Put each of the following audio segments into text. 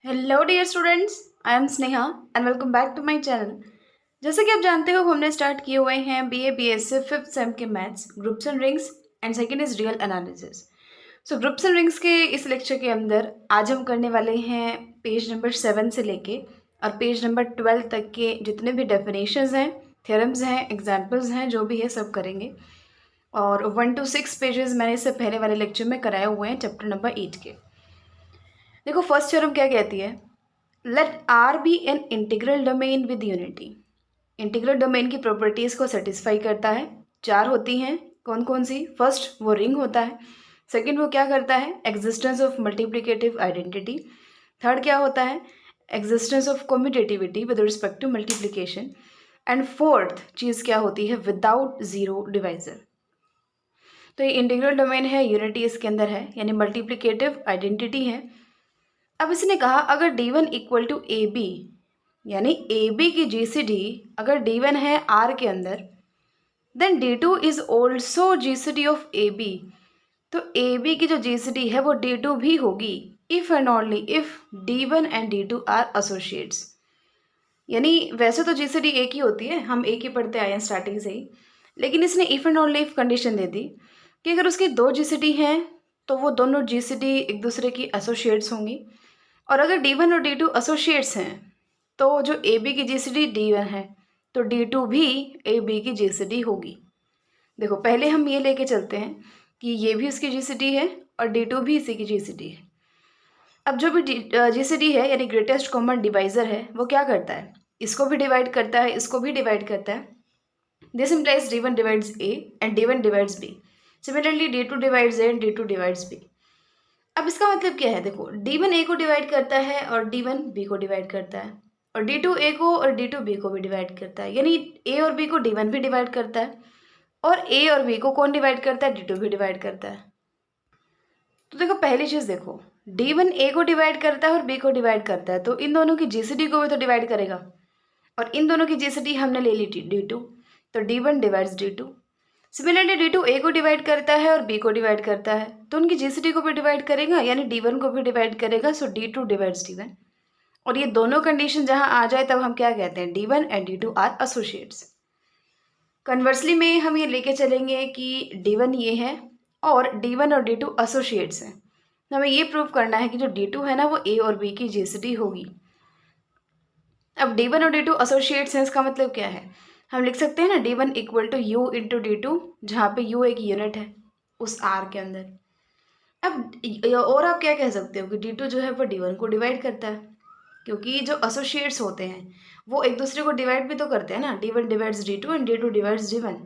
Hello dear students, I am Sneha and welcome back to my channel. जैसे कि आप जानते हो हमने स्टार्ट किए हुए हैं बीए बीएससी फिफ्थ सेम के maths groups and rings and second is real analysis. So groups and rings के इस लेक्चर के अंदर आज हम करने वाले हैं पेज नंबर 7 से लेके और पेज नंबर 12 तक के जितने भी डेफिनेशंस हैं, थ्योरम्स हैं, एग्जाम्पल्स हैं, जो भी है सब करेंगे। और 1 to 6 पेजेस मैंने इससे पहले वाले लेक्चर में कराए हुए हैं चैप्टर नंबर 8 के। देखो फर्स्ट थ्योरम क्या कहती है, let R be an integral domain with unity. Integral domain की प्रॉपर्टीज़ को सेटिस्फाई करता है। चार होती हैं, कौन कौन सी? फर्स्ट वो रिंग होता है। सेकंड वो क्या करता है? Existence of multiplicative identity. Third क्या होता है? Existence of commutativity with respect to multiplication. And fourth चीज़ क्या होती है? Without zero divisor. तो ये इंटीग्रल डोमेन है, यूनिटी इसके अंदर है, यानी मल्टीप्लिकेटिव आइडेंटिटी है। अब इसने कहा अगर D1 equal to a B, यानी ए बी की GCD अगर D1 है R के अंदर, then D2 is also GCD of a b. तो ए बी की जो GCD है वो D2 भी होगी if and only if D1 and D2 are associates. यानी वैसे तो GCD एक ही होती है, हम एक ही पढ़ते आए हैं स्टार्टिंग से ही, लेकिन इसने if and only if condition दे दी कि अगर उसकी दो GCD हैं तो वो दोनों GCD एक दूसरे की एसोसिएट्स होंगी। और अगर D1 और D2 एसोसिएट्स हैं तो जो AB की GCD D1 है तो D2 भी AB की GCD होगी। देखो पहले हम ये लेके चलते हैं कि ये भी उसकी GCD है और D2 भी इसी की GCD है। अब जो भी GCD है यानी ग्रेटेस्ट कॉमन डिवाइजर है वो क्या करता है? इसको भी डिवाइड करता है, इसको भी डिवाइड करता है। This implies D1 divides A and D1 divides B। Similarly D2 divides A and D2 divides B। अब इसका मतलब क्या है? देखो D1 A को डिवाइड करता है और D1 B को डिवाइड करता है, और D2 A को और D2 B को भी डिवाइड करता है, यानी A और B को D1 भी डिवाइड करता है, और A और B को कौन डिवाइड करता है? D2 भी डिवाइड करता है। तो देखो पहली चीज़ देखो, D1 A को डिवाइड करता है और B को डिवाइड करता है, तो इन दोनों की GCD को भी तो डिवाइड करेगा, और इन दोनों की GCD हमने ले ली थी D2, तो D1 divides D2। Similarly D2 A को डिवाइड करता है और B को डिवाइड करता है, तो उनकी GCD को भी डिवाइड करेगा, यानी D1 को भी डिवाइड करेगा, सो D2 डिवाइड्स D1। और ये दोनों कंडीशन जहाँ आ जाए तब हम क्या कहते हैं? D1 and D2 are associates. Conversely में हम ये लेके चलेंगे कि D1 ये है और D1 और D2 एसोसिएट्स हैं, तो हमें ये प्रूव करना है कि जो D2 है ना वो A और B की GCD होगी। अब D1 और D2 एसोसिएट्स हैं, इसका मतलब क्या है? हम लिख सकते हैं ना D1 equal to U into D2, जहाँ पे U एक यूनिट है उस R के अंदर। अब और आप क्या कह सकते हो कि D2 जो है वो D1 को डिवाइड करता है, क्योंकि जो एसोसिएट्स होते हैं वो एक दूसरे को डिवाइड भी तो करते हैं ना, D1 divides D2 and D2 divides D1।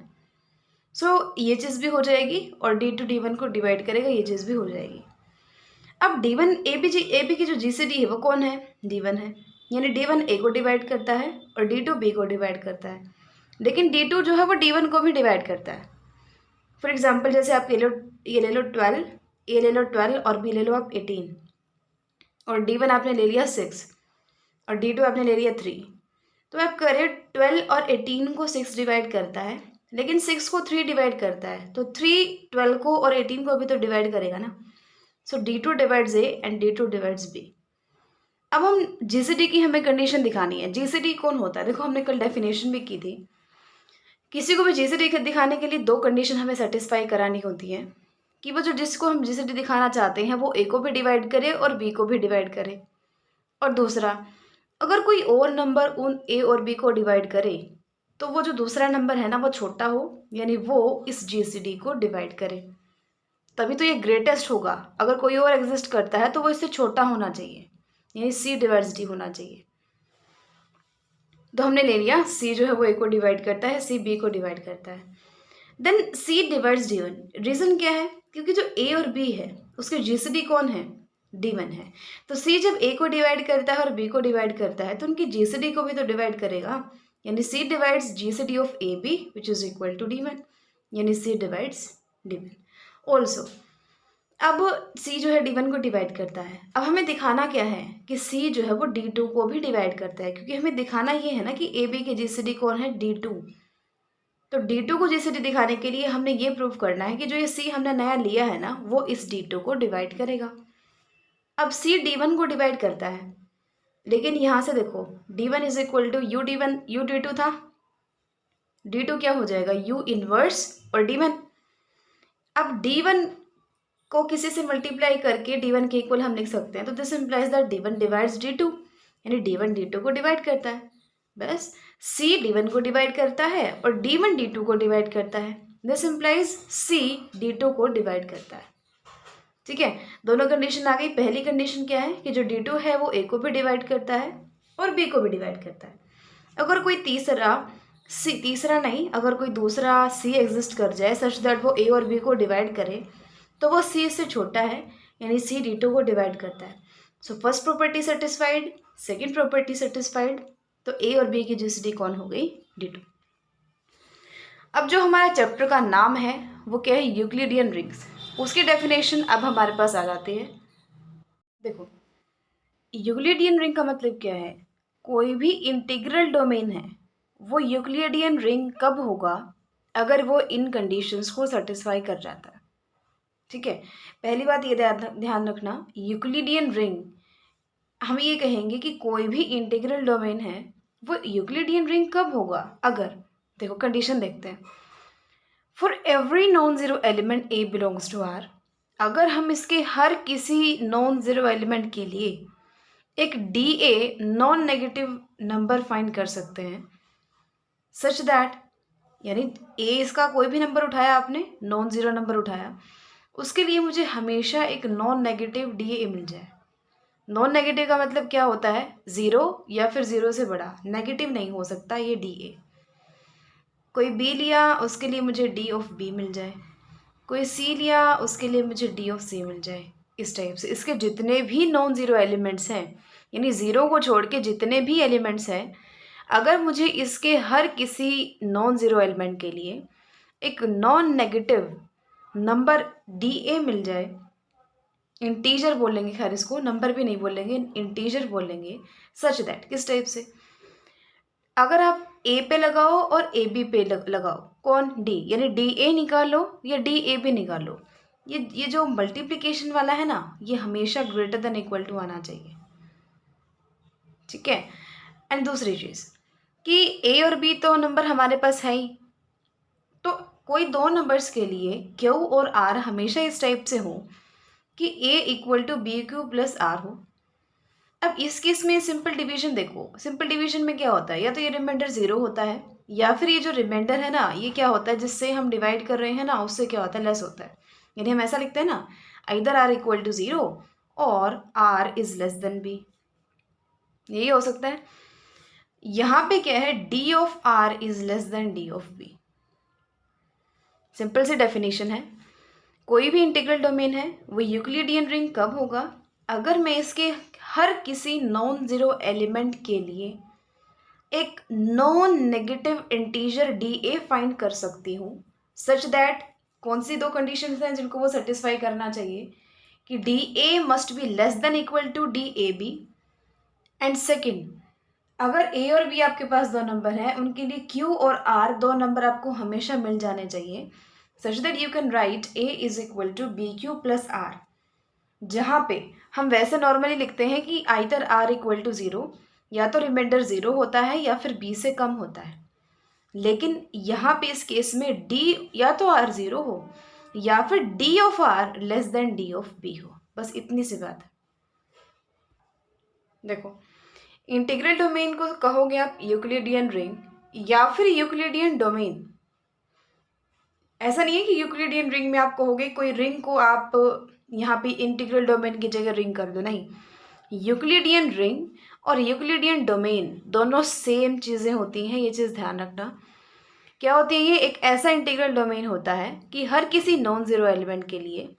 सो ये चीज़ भी हो जाएगी और D2 D1 को डिवाइड करेगा, ये चीज़ भी हो जाएगी। अब D1 AB की जो GCD है वो कौन है? D1 है, यानी D1 A को डिवाइड करता है और D2 B को डिवाइड करता है, लेकिन D2 जो है वो D1 को भी डिवाइड करता है। फॉर एग्जाम्पल जैसे आप ये ले लो 12, A ले लो 12 और B ले लो आप 18, और D1 आपने ले लिया 6 और D2 आपने ले लिया 3। तो आप करें 12 और 18 को 6 डिवाइड करता है, लेकिन 6 को 3 डिवाइड करता है, तो 3 12 को और 18 को भी तो डिवाइड करेगा ना। सो D2 divides A and D2 divides B। अब हम GCD की हमें कंडीशन दिखानी है। GCD कौन होता है? देखो हमने कल डेफिनेशन भी की थी, किसी को भी GCD दिखाने के लिए दो कंडीशन हमें सेटिस्फाई करानी होती है कि वो जो जिसको हम GCD दिखाना चाहते हैं वो A को भी डिवाइड करे और B को भी डिवाइड करे, और दूसरा अगर कोई और नंबर उन A और B को डिवाइड करे तो वो जो दूसरा नंबर है ना वो छोटा हो, यानी वो इस GCD को डिवाइड करे, तभी तो ये ग्रेटेस्ट होगा। अगर कोई और एग्जिस्ट करता है तो वो इससे छोटा होना चाहिए, यानी C डिवाइड्स D होना चाहिए। तो हमने ले लिया C जो है वो A को डिवाइड करता है, C B को डिवाइड करता है, then C divides D1। Reason क्या है? क्योंकि जो A और B है उसके GCD कौन है? D1 है। तो C जब A को डिवाइड करता है और B को डिवाइड करता है तो उनकी GCD को भी तो डिवाइड करेगा, यानी C divides GCD of AB which is equal to D1, यानी C डिवाइड्स D1 ऑल्सो। अब C जो है D1 को डिवाइड करता है। अब हमें दिखाना क्या है कि C जो है वो D2 को भी डिवाइड करता है, क्योंकि हमें दिखाना ये है ना कि AB की GCD कौन है? D2। तो D2 को GCD दिखाने के लिए हमने ये प्रूव करना है कि जो ये C हमने नया लिया है ना वो इस D2 को डिवाइड करेगा। अब C D1 को डिवाइड करता है, लेकिन यहाँ से देखो D1 is equal to u D1 u D2 था, D2 क्या हो जाएगा यू इनवर्स और D1। अब D1 को किसी से मल्टीप्लाई करके D1 के इक्वल हम लिख सकते हैं, तो this implies that D1 divides D2, यानी D1 D2 को डिवाइड करता है। बस C D1 को डिवाइड करता है और D1 D2 को डिवाइड करता है। दिस इम्प्लाइज C D2 को डिवाइड करता है। ठीक है, दोनों कंडीशन आ गई। पहली कंडीशन क्या है कि जो D2 है वो A को भी डिवाइड करता है और B को भी डिवाइड करता है। अगर कोई तीसरा नहीं, अगर कोई दूसरा C एग्जिस्ट कर जाए सच दैट वो A और B को डिवाइड करे, तो वो C से छोटा है, यानी C D2 को डिवाइड करता है। So first property satisfied, second property satisfied, तो A और B की जीसीडी कौन हो गई D2। अब जो हमारा चैप्टर का नाम है वो क्या है, यूक्लिडियन रिंग्स। उसकी डेफिनेशन अब हमारे पास आ जाती है। देखो यूक्लिडियन रिंग का मतलब क्या है, कोई भी इंटीग्रल डोमेन है वो यूक्लिडियन रिंग कब होगा, अगर वो इन कंडीशंस को सेटिस्फाई कर जाता है। ठीक है, पहली बात ये ध्यान रखना, यूक्लिडियन रिंग हम ये कहेंगे कि कोई भी इंटीग्रल डोमेन है वो यूक्लिडियन रिंग कब होगा, अगर देखो कंडीशन देखते हैं। For every non zero element a belongs to R, अगर हम इसके हर किसी नॉन जीरो एलिमेंट के लिए एक D a non negative number find कर सकते हैं सच दैट, यानी ए इसका कोई भी नंबर उठाया आपने, नॉन जीरो नंबर उठाया, उसके लिए मुझे हमेशा एक नॉन नेगेटिव डी ए मिल जाए। नॉन नेगेटिव का मतलब क्या होता है, ज़ीरो या फिर ज़ीरो से बड़ा, नेगेटिव नहीं हो सकता ये डी ए। कोई बी लिया उसके लिए मुझे डी ऑफ बी मिल जाए, कोई सी लिया उसके लिए मुझे डी ऑफ सी मिल जाए। इस टाइप से इसके जितने भी नॉन ज़ीरो एलिमेंट्स हैं, यानी ज़ीरो को छोड़ के जितने भी एलिमेंट्स हैं, अगर मुझे इसके हर किसी नॉन ज़ीरो एलिमेंट के लिए एक non negative number d a मिल जाए, इंटीजर बोलेंगे, खैर इसको नंबर भी नहीं बोलेंगे, इंटीजर बोलेंगे, सच दैट किस टाइप से, अगर आप ए पे लगाओ और ए बी पे लगाओ, कौन डी, यानी डी ए निकालो या डी ए बी निकालो, ये जो मल्टीप्लिकेशन वाला है ना, ये हमेशा ग्रेटर देन इक्वल टू आना चाहिए। ठीक है, एंड दूसरी चीज़ कि ए और बी तो नंबर हमारे पास है ही, तो कोई दो नंबर्स के लिए क्यू और आर हमेशा इस टाइप से हो कि a equal to B Q plus r हो। अब इस केस में सिंपल डिवीजन देखो, सिंपल डिवीजन में क्या होता है, या तो ये रिमाइंडर ज़ीरो होता है, या फिर ये जो रिमाइंडर है ना, ये क्या होता है जिससे हम डिवाइड कर रहे हैं ना, उससे क्या होता है, लेस होता है। यानी हम ऐसा लिखते हैं ना, either r equal to zero और r is less than b, यही हो सकता है। यहाँ पे क्या है, d of are is less than D of b. सिंपल सी डेफिनेशन है, कोई भी इंटीग्रल डोमेन है वो यूक्लिडियन रिंग कब होगा, अगर मैं इसके हर किसी नॉन ज़ीरो एलिमेंट के लिए एक नॉन नेगेटिव इंटीजर डी ए फाइंड कर सकती हूँ सच दैट, कौन सी दो कंडीशंस हैं जिनको वो सेटिस्फाई करना चाहिए, कि D a must be less than equal to D A b, and second, अगर ए और बी आपके पास दो नंबर हैं, उनके लिए क्यू और आर दो नंबर आपको हमेशा मिल जाने चाहिए such that you can write a is equal to B Q plus r, जहाँ पे हम वैसे नॉर्मली लिखते हैं कि either r equal to zero, या तो रिमाइंडर ज़ीरो होता है या फिर बी से कम होता है, लेकिन यहाँ पे इस केस में डी या तो आर ज़ीरो हो या फिर D of r less than D of b हो, बस इतनी सी बात है। देखो इंटीग्रल डोमेन को कहोगे आप यूक्लिडियन रिंग या फिर यूक्लिडियन डोमेन, ऐसा नहीं है कि यूक्लिडियन रिंग में आप कहोगे कोई रिंग को आप यहाँ पे इंटीग्रल डोमेन की जगह रिंग कर दो, नहीं, यूक्लिडियन रिंग और यूक्लिडियन डोमेन दोनों सेम चीज़ें होती हैं, ये चीज़ ध्यान रखना। क्या होती है, ये एक ऐसा इंटीग्रल डोमेन होता है कि हर किसी नॉन ज़ीरो एलिमेंट के लिए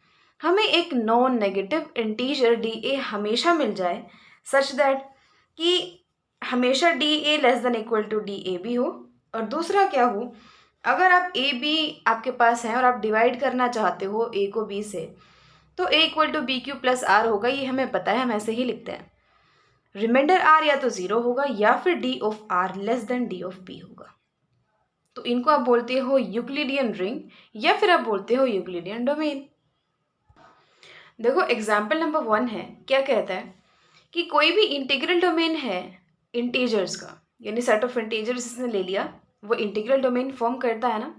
हमें एक non negative integer d a हमेशा मिल जाए सच दैट कि हमेशा d a less than equal to D A b हो, और दूसरा क्या हो, अगर आप ए बी आपके पास हैं और आप डिवाइड करना चाहते हो ए को बी से, तो a equal to B Q plus r होगा, ये हमें पता है, हम ऐसे ही लिखते हैं। रिमाइंडर आर या तो ज़ीरो होगा या फिर D of r less than D of B होगा, तो इनको आप बोलते हो यूक्लिडियन रिंग या फिर आप बोलते हो यूक्लिडियन डोमेन। देखो एग्जाम्पल नंबर 1 है, क्या कहता है कि कोई भी इंटीग्रल डोमेन है इंटीजर्स का, यानी सेट ऑफ इंटीजर्स इसने ले लिया, वो इंटीग्रल डोमेन फॉर्म करता है ना।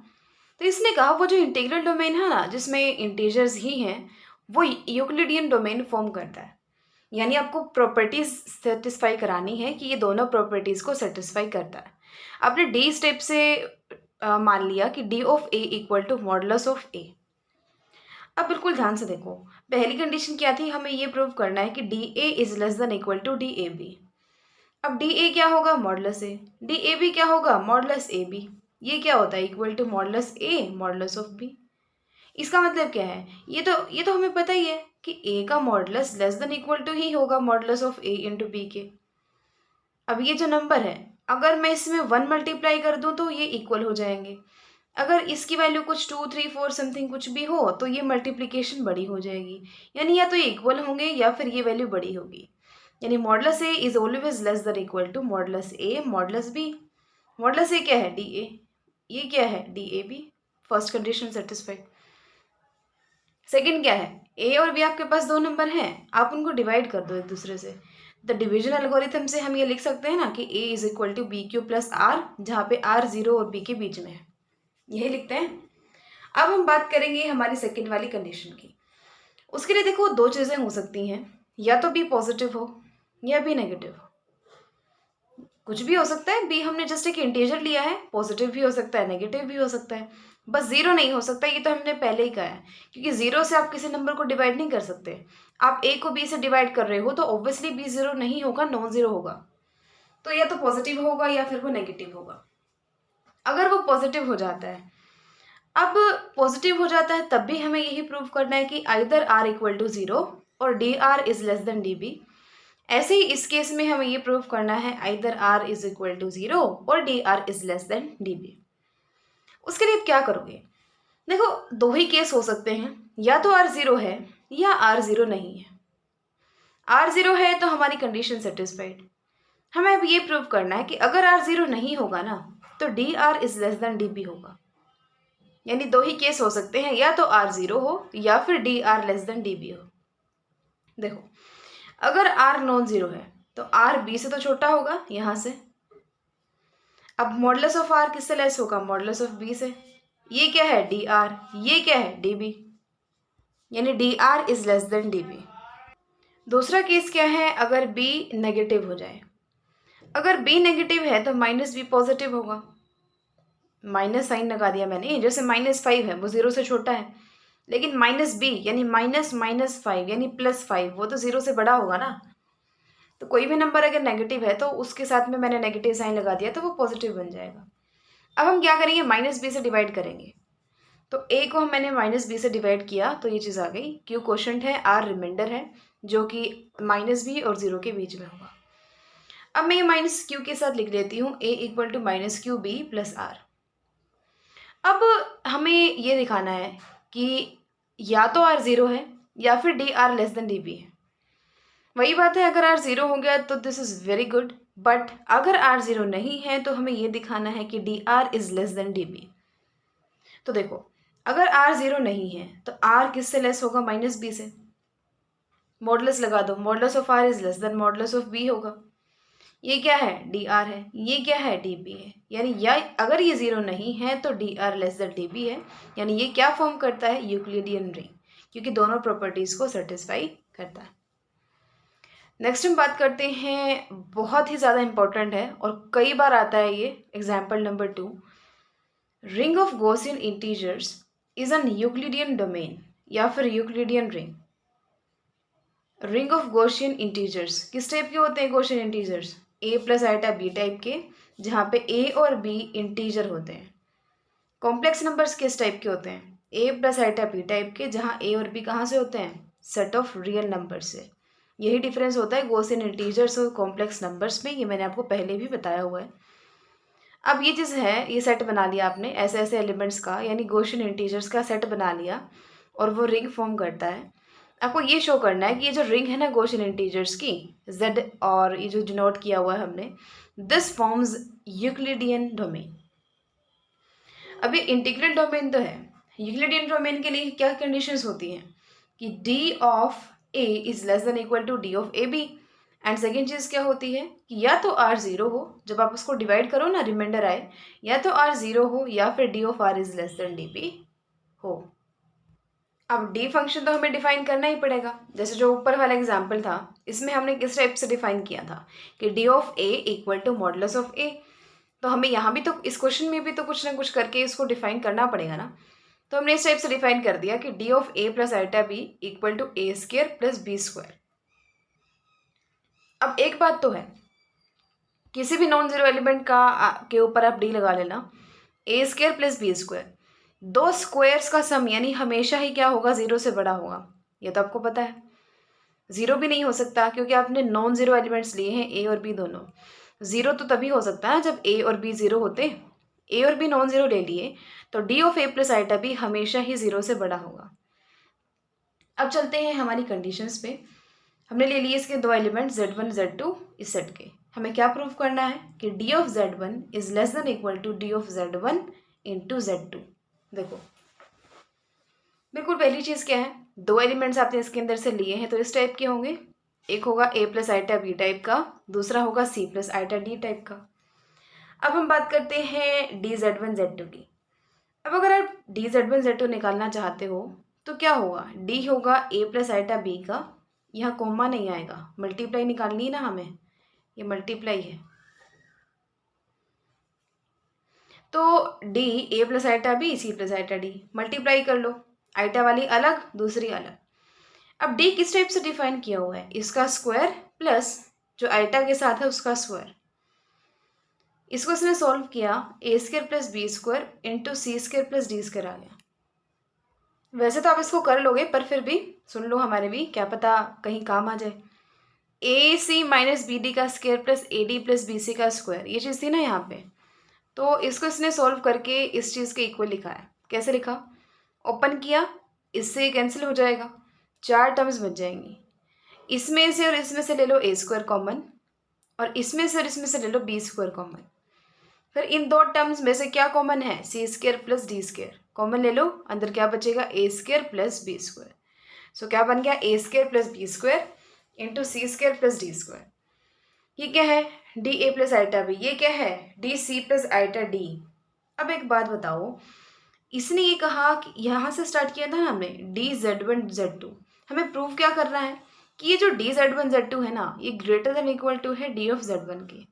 तो इसने कहा वो जो इंटीग्रल डोमेन है ना जिसमें इंटीजर्स ही हैं, वो यूक्लिडियन डोमेन फॉर्म करता है। यानी आपको प्रॉपर्टीज सेटिस्फाई करानी है कि ये दोनों प्रॉपर्टीज को सेटिस्फाई करता है। आपने डी स्टेप से मान लिया कि d of a equal to modulus of a. अब बिल्कुल ध्यान से देखो, पहली कंडीशन क्या थी, हमें ये प्रूव करना है कि D A is less than equal to D A b. अब डी ए क्या होगा, modulus a. D A b क्या होगा, मॉडुलस ए बी। ये क्या होता है, equal to modulus a modulus of b. इसका मतलब क्या है, ये तो हमें पता ही है कि ए का modulus less than equal to ही होगा modulus of a into b के। अब ये जो नंबर है, अगर मैं इसमें 1 मल्टीप्लाई कर दूं तो ये इक्वल हो जाएंगे। अगर इसकी वैल्यू कुछ 2 3 4 समथिंग कुछ भी हो तो ये मल्टीप्लिकेशन बड़ी हो जाएगी, यानी या तो ये इक्वल होंगे या फिर ये वैल्यू बड़ी होगी। यानी modulus a is always less than equal to modulus a modulus b. Modulus a क्या है, डी ए, ये क्या है, डी ए b. First condition satisfied. Second क्या है, ए और बी आपके पास दो नंबर हैं, आप उनको डिवाइड कर दो एक दूसरे से। द डिवीजन एल्गोरिथम से हम ये लिख सकते हैं ना कि a is equal to B Q plus r, जहाँ पे आर 0 और बी के बीच में है, यही लिखते हैं। अब हम बात करेंगे हमारी सेकंड वाली कंडीशन की। उसके लिए देखो दो चीज़ें हो सकती हैं, या तो बी पॉजिटिव हो या बी नेगेटिव हो। कुछ भी हो सकता है, बी हमने जस्ट एक इंटीजर लिया है, पॉजिटिव भी हो सकता है नेगेटिव भी हो सकता है, बस जीरो नहीं हो सकता, ये तो हमने पहले ही कहा है। क्योंकि जीरो से आप किसी नंबर को डिवाइड नहीं कर सकते। आप ए को बी से डिवाइड कर रहे हो तो ऑब्वियसली बी जीरो नहीं होगा, नॉन जीरो होगा। तो या तो पॉजिटिव होगा या फिर वो नेगेटिव होगा। अगर वो पॉजिटिव हो जाता है, अब पॉजिटिव हो जाता है तब भी हमें यही प्रूव करना है कि either r equal to zero और d r is less than D b. ऐसे ही इस केस में हमें ये प्रूव करना है either r is equal to zero और d r is less than D b. उसके लिए आप क्या करोगे, देखो दो ही केस हो सकते हैं, या तो आर जीरो है या आर जीरो नहीं है। आर जीरो है तो हमारी कंडीशन सेटिस्फाइड। हमें अब ये प्रूव करना है कि अगर आर जीरो नहीं होगा ना तो D r is less than D b होगा। यानी दो ही केस हो सकते हैं, या तो आर जीरो हो या फिर d are less than D b हो। देखो अगर आर नॉन जीरो है तो आर बी से तो छोटा होगा यहाँ से। अब मॉडुलस ऑफ आर किससे लेस होगा, मॉडुलस ऑफ बी से। ये क्या है, डी आर, ये क्या है, डी बी। यानी d r is less than D b. दूसरा केस क्या है, अगर बी नेगेटिव हो जाए। अगर बी नेगेटिव है तो माइनस बी पॉजिटिव होगा। माइनस साइन लगा दिया मैंने, जैसे -5 है वो जीरो से छोटा है, लेकिन माइनस बी यानी -5 यानी +5 वो तो जीरो से बड़ा होगा ना। तो कोई भी नंबर अगर नेगेटिव है तो उसके साथ में मैंने नेगेटिव साइन लगा दिया तो वो पॉजिटिव बन जाएगा। अब हम क्या करेंगे, -b से डिवाइड करेंगे। तो a को मैंने -b से डिवाइड किया तो ये चीज़ आ गई। q क्वोशंट है, r रिमाइंडर है, जो कि -b और 0 के बीच में होगा। अब मैं ये -q के साथ लिख लेती हूँ a equal to -qb plus r। अब हमें ये दिखाना है कि या तो r 0 है या फिर d are less than D b है। वही बात है, अगर r 0 हो गया तो this is very good, but अगर r 0 नहीं है तो हमें ये दिखाना है कि d r is less than D b. तो देखो अगर r 0 नहीं है तो r किससे लेस होगा, -b से। मॉडुलस लगा दो, modulus of r is less then modulus of b होगा। ये क्या है, डी आर है, ये क्या है, डी बी है। यानी या अगर ये 0 नहीं है तो D R less than D b है। यानी ये क्या फॉर्म करता है, यूक्लिडियन रिंग, क्योंकि दोनों प्रॉपर्टीज़ को सेटिस्फाई करता है। नेक्स्ट हम बात करते हैं, बहुत ही ज़्यादा इंपॉर्टेंट है और कई बार आता है ये, example number 2। Ring of Gaussian integers is an Euclidean domain या फिर Euclidean ring. Ring of Gaussian integers किस टाइप के होते हैं, Gaussian integers a plus iota b type के, जहाँ पे a और b इंटीजर होते हैं। कॉम्प्लेक्स नंबर्स किस टाइप के होते हैं, a plus iota b type के, जहाँ a और b कहाँ से होते हैं, सेट ऑफ रियल नंबर से। यही डिफरेंस होता है गॉसियन इंटीजर्स और कॉम्प्लेक्स नंबर्स में, ये मैंने आपको पहले भी बताया हुआ है। अब ये चीज़ है, ये सेट बना लिया आपने ऐसे ऐसे एलिमेंट्स का, यानी गॉसियन इंटीजर्स का सेट बना लिया और वो रिंग फॉर्म करता है। आपको ये शो करना है कि ये जो रिंग है ना गॉसियन इंटीजर्स की, z और ये जो डिनोट किया हुआ है हमने, दिस फॉर्म्स यूक्लिडियन डोमेन। अब ये इंटीग्रल डोमेन तो है, यूक्लिडियन डोमेन के लिए क्या कंडीशंस होती हैं कि d of a is less than equal to d of a b. And second चीज़ क्या होती है कि या तो आर ज़ीरो हो, जब आप उसको डिवाइड करो ना रिमाइंडर आए, या तो आर ज़ीरो हो या फिर D of are is less than d p हो। अब डी फंक्शन तो हमें डिफाइन करना ही पड़ेगा। जैसे जो ऊपर वाला एग्जाम्पल था, इसमें हमने किस टाइप से डिफाइन किया था कि d of a equal to modulus of a. तो हमें यहाँ भी तो इस क्वेश्चन में भी तो कुछ ना कुछ करके इसको डिफाइन करना पड़ेगा ना। तो हमने इस टाइप से डिफाइन कर दिया कि d of a plus iota b equal to a square plus b square. अब एक बात तो है, किसी भी नॉन जीरो एलिमेंट के ऊपर आप डी लगा लेना, ए स्क्र प्लस बी स्क्वायर, दो स्क्वायर्स का सम यानी हमेशा ही क्या होगा, जीरो से बड़ा होगा। ये तो आपको पता है। जीरो भी नहीं हो सकता क्योंकि आपने नॉन जीरो एलिमेंट्स लिए हैं ए और बी दोनों। जीरो तो तभी हो सकता है जब ए और बी जीरो होते। ए और बी नॉन जीरो ले लिए तो d of a plus iota b हमेशा ही जीरो से बड़ा होगा। अब चलते हैं हमारी कंडीशंस पे। हमने ले लिए इसके दो एलिमेंट z1 z2 इस सेट के। हमें क्या प्रूव करना है कि d of z1 is less than equal to d of z1 into z2। देखो बिल्कुल पहली चीज़ क्या है, दो एलिमेंट्स आपने इसके अंदर से लिए हैं तो इस टाइप के होंगे। एक होगा a plus iota b type का, दूसरा होगा c plus iota d type का। अब हम बात करते हैं डी z1 z2 की। अब अगर आप डी z1 z2 निकालना चाहते हो तो क्या होगा, डी होगा a प्लस आइटा बी का, यहाँ कोमा नहीं आएगा, मल्टीप्लाई निकालनी है ना हमें, ये मल्टीप्लाई है। तो D a plus iota b c plus iota d, multiply कर लो, आइटा वाली अलग दूसरी अलग। अब डी किस टाइप से डिफाइन किया हुआ है, इसका स्क्वायर प्लस जो आइटा के साथ है उसका स्क्वायर। इसको इसने सॉल्व किया, a square plus b square into c square plus d square आ गया। वैसे तो आप इसको कर लोगे पर फिर भी सुन लो हमारे भी, क्या पता कहीं काम आ जाए। A c minus b d का square plus a d plus b c का स्क्वायर, ये चीज़ थी ना यहाँ पे। तो इसको इसने सॉल्व करके इस चीज़ के इक्वल लिखा है। कैसे लिखा, ओपन किया, इससे कैंसिल हो जाएगा, चार टर्म्स बच जाएंगी। इसमें से और इसमें से ले लो ए स्क्वायर कॉमन, और इसमें से और इसमें से ले लो बी स्क्वायर कॉमन। फिर इन दो टर्म्स में से क्या कॉमन है, c square plus d square common ले लो, अंदर क्या बचेगा, a square plus b square. So क्या बन गया, a square plus b square into c square plus d square. ये क्या है, d a plus iota b, ये क्या है, d c plus iota d. अब एक बात बताओ, इसने ये कहा कि यहाँ से स्टार्ट किया था ना हमने, डी z1 z2, हमें प्रूव क्या करना है कि ये जो डी z1 z2 है ना, ये ग्रेटर देन इक्वल टू है डी ऑफ z1 के।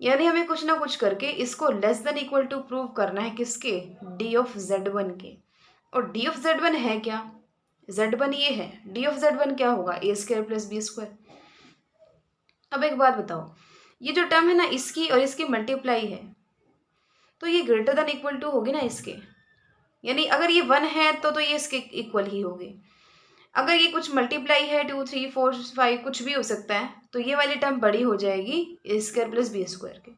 यानी हमें कुछ ना कुछ करके इसको less than equal to prove करना है, किसके, डी ऑफ z1 के। और डी ऑफ z1 है क्या, z1 ये है, डी ऑफ z1 क्या होगा, ए स्क्वायर प्लस बी स्क्वायर। अब एक बात बताओ, ये जो टर्म है ना इसकी और इसकी मल्टीप्लाई है, तो ये ग्रेटर देन इक्वल टू होगी ना इसके। यानी अगर ये 1 है तो ये इसके इक्वल ही होगी। अगर ये कुछ मल्टीप्लाई है 2 3 4 5 कुछ भी हो सकता है, तो ये वाली टर्म बड़ी हो जाएगी a square plus b square के।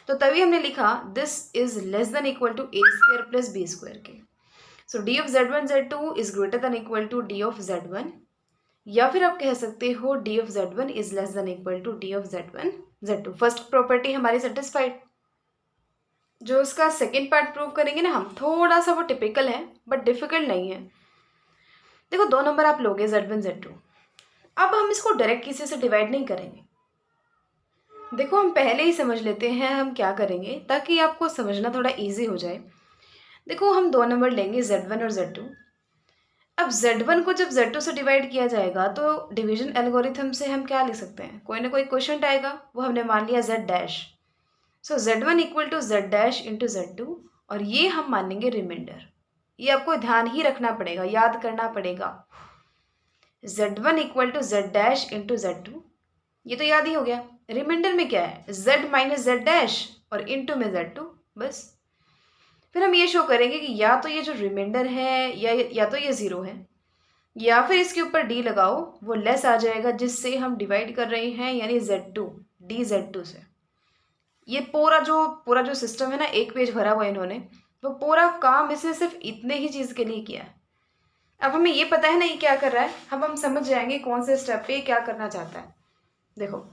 तो तभी हमने लिखा this is less than equal to a square plus b square के। So d of z1 z2 is greater than equal to d of z1, या फिर आप कह सकते हो d of z1 is less than equal to d of z1 z2। First property हमारी satisfied. जो उसका सेकेंड पार्ट प्रूव करेंगे ना हम, थोड़ा सा वो टिपिकल है बट डिफिकल्ट नहीं है। देखो दो नंबर आप लोगे z1 z2, अब हम इसको डायरेक्ट किसी से डिवाइड नहीं करेंगे। देखो हम पहले ही समझ लेते हैं हम क्या करेंगे ताकि आपको समझना थोड़ा इजी हो जाए। देखो हम दो नंबर लेंगे z1 और z2। अब z1 को जब z2 से डिवाइड किया जाएगा तो डिवीजन एल्गोरिथम से हम क्या लिख सकते हैं, कोई ना कोई क्वेश्चन आएगा, वो हमने मान लिया z dash. So z1 equal to z dash into z2, और ये हम मानेंगे रिमाइंडर। ये आपको ध्यान ही रखना पड़ेगा, याद करना पड़ेगा। z1 equal to z dash into z2, ये तो याद ही हो गया। रिमाइंडर में क्या है, z माइनस z डैश और इंटू में z2, बस। फिर हम ये शो करेंगे कि या तो ये जो रिमाइंडर है या तो ये ज़ीरो है, या फिर इसके ऊपर d लगाओ, वो लेस आ जाएगा जिससे हम डिवाइड कर रहे हैं, यानी z2 d z2 से। ये पूरा जो सिस्टम है ना, एक पेज भरा हुआ इन्होंने, वो पूरा काम इसने सिर्फ इतने ही चीज़ के लिए किया है। अब हमें ये पता है ना ये क्या कर रहा है, अब हम समझ जाएंगे कौन से स्टेप पे क्या करना चाहता है। देखो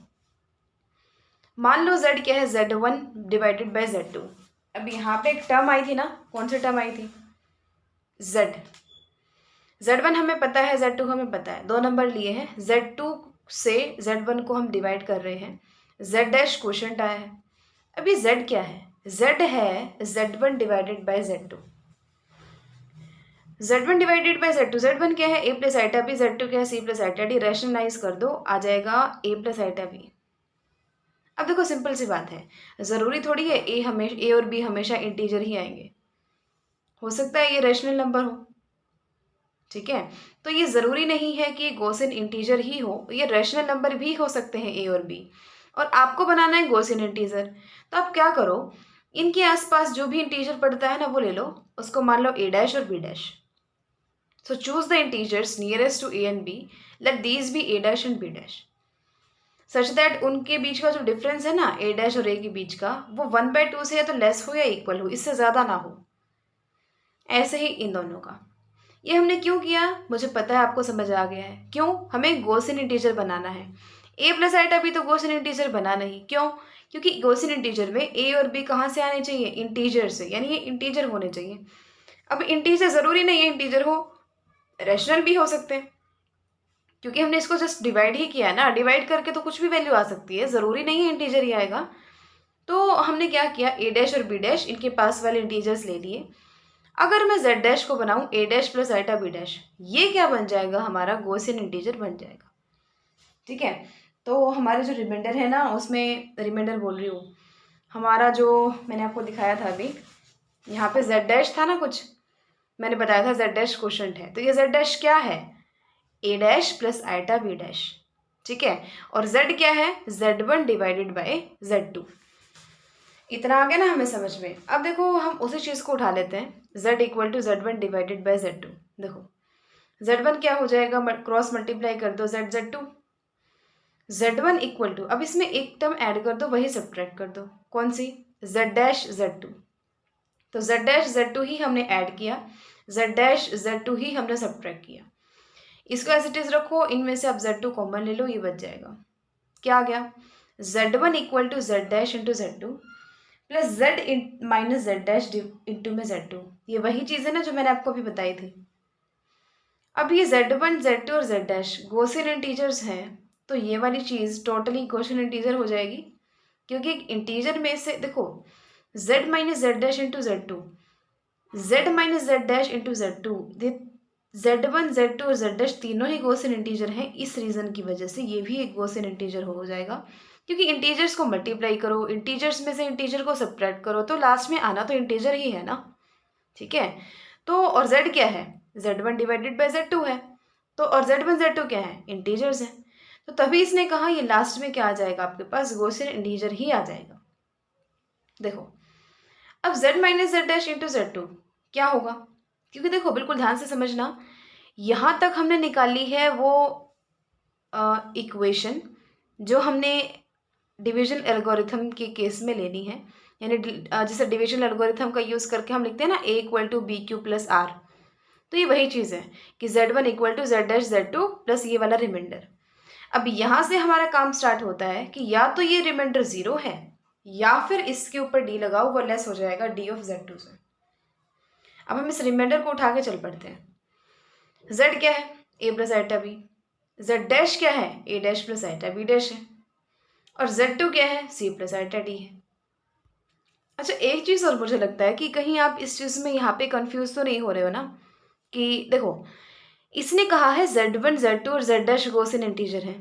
मान लो z क्या है, z1 डिवाइडेड बाय z2। अब यहाँ पे एक टर्म आई थी ना, कौन सी टर्म आई थी, z1 हमें पता है, z2 हमें पता है, दो नंबर लिए हैं। z2 से Z1 को हम डिवाइड कर रहे हैं, Z डैश क्वोशंट आया है। अब ये Z क्या है? Z है Z1 divided by Z2। Z1 divided by Z2, Z1 क्या है? A plus iota B, Z2 क्या है? C plus iota d. Rationalise कर दो, आ जाएगा A प्लस आइटा बी। अब देखो सिंपल सी बात है, ज़रूरी थोड़ी है A और B हमेशा इंटीजर ही आएंगे। हो सकता है ये रैशनल नंबर हो, ठीक है। तो ये ज़रूरी नहीं है कि गॉसियन इंटीजर ही हो, ये रैशनल नंबर भी हो सकते हैं A और B। और आपको बनाना है गॉसियन इंटीजर, तो आप क्या करो, इनके आसपास जो भी इंटीजर पड़ता है ना वो ले लो, उसको मान लो A डैश और B dash. So choose the integers nearest to A and B, let these be A dash and B dash, such that उनके बीच का जो डिफरेंस है ना A डैश और A के बीच का, वो 1/2 से या तो लेस हो या इक्वल हो, इससे ज़्यादा ना हो। ऐसे ही इन दोनों का। ये हमने क्यों किया? मुझे पता है आपको समझ आ गया है क्यों। हमें गॉसियन इंटीजर बनाना है। A प्लस आइटा बी तो गॉसियन इंटीजर बना नहीं, क्यों? क्योंकि गॉसियन इंटीजर में A और B कहाँ से आने चाहिए? इंटीजर से, यानी ये इंटीजर होने चाहिए। अब इंटीजर ज़रूरी नहीं है इंटीजर हो, रैशनल भी हो सकते हैं, क्योंकि हमने इसको जस्ट डिवाइड ही किया है ना। डिवाइड करके तो कुछ भी वैल्यू आ सकती है, ज़रूरी नहीं है इंटीजर ही आएगा। तो हमने क्या किया, A डैश और B डैश इनके पास वाले इंटीजर्स ले लिए। अगर मैं Z डैश को बनाऊं A dash plus iota B dash, ये क्या बन जाएगा? हमारा गॉसियन इंटीजर बन जाएगा, ठीक है। तो हमारे जो रिमाइंडर है ना, उसमें रिमाइंडर बोल रही हूँ, हमारा जो मैंने आपको दिखाया था अभी, यहाँ पे Z डैश था ना, कुछ मैंने बताया था Z डैश क्वोशंट है, तो ये Z डैश क्या है? A dash plus iota B dash, ठीक है। और Z क्या है? Z1 divided by Z2। इतना आ गया ना हमें समझ में। अब देखो हम उसी चीज़ को उठा लेते हैं, Z equal to Z1 divided by Z2। देखो Z1 क्या हो जाएगा, क्रॉस मल्टीप्लाई कर दो Z2। Z1 इक्वल टू, अब इसमें एक टर्म ऐड कर दो, वही सब्ट्रैक्ट कर दो, कौन सी? Z dash Z2। तो Z डैश Z2 ही हमने ऐड किया, Z डैश Z2 ही हमने सब्ट्रैक्ट किया। इसको एज इट इज रखो, इनमें से अब Z2 कॉमन ले लो, ये बच जाएगा। क्या आ गया? Z1 equal to Z dash into Z2 plus Z minus Z dash into में Z2। ये वही चीज़ है ना जो मैंने आपको अभी बताई थी। अब ये Z1 Z2 और Z डैश गॉसियन इंटीजर्स हैं, तो ये वाली चीज़ टोटली गॉसियन इंटीजर हो जाएगी, क्योंकि इंटीजर में से देखो Z minus Z dash into Z2, Z minus Z dash into Z2, Z1 Z2 और Z डैश तीनों ही गॉसियन इंटीजर हैं। इस रीज़न की वजह से ये भी एक गॉसियन इंटीजर हो जाएगा, क्योंकि इंटीजर्स को मल्टीप्लाई करो, इंटीजर्स में से इंटीजर को सब्ट्रैक्ट करो, तो लास्ट में आना तो इंटीजर ही है ना, ठीक है। तो और Z क्या है? Z1 डिवाइडेड बाय Z2 है। तो और Z1 Z2 क्या है? इंटीजर्स हैं। तो तभी इसने कहा ये लास्ट में क्या आ जाएगा आपके पास? गॉसियन इंटीजर ही आ जाएगा। देखो अब Z minus Z dash into Z2 क्या होगा? क्योंकि देखो बिल्कुल ध्यान से समझना, यहाँ तक हमने निकाली है वो इक्वेशन जो हमने डिवीजन एल्गोरिथम के केस में लेनी है, यानी जैसे डिवीजन एल्गोरिथम का यूज़ करके हम लिखते हैं ना A equal to B Q plus R, तो ये वही चीज़ है कि Z1 equal to Z dash Z2 plus ये वाला रिमाइंडर। अब यहाँ से हमारा काम स्टार्ट होता है कि या तो ये रिमाइंडर ज़ीरो है, या फिर इसके ऊपर D लगाओ, वो लेस हो जाएगा D ऑफ Z2 से। अब हम इस रिमाइंडर को उठा के चल पड़ते हैं। Z क्या है? A plus iota B. Z dash क्या है? A dash plus iota B dash है। और Z2 क्या है? C प्लस आइटा डी है। अच्छा एक चीज़ और मुझे लगता है कि कहीं आप इस चीज़ में यहाँ पे कंफ्यूज तो नहीं हो रहे हो ना, कि देखो इसने कहा है Z1 Z2 और Z डैश गॉसियन इंटीजर है,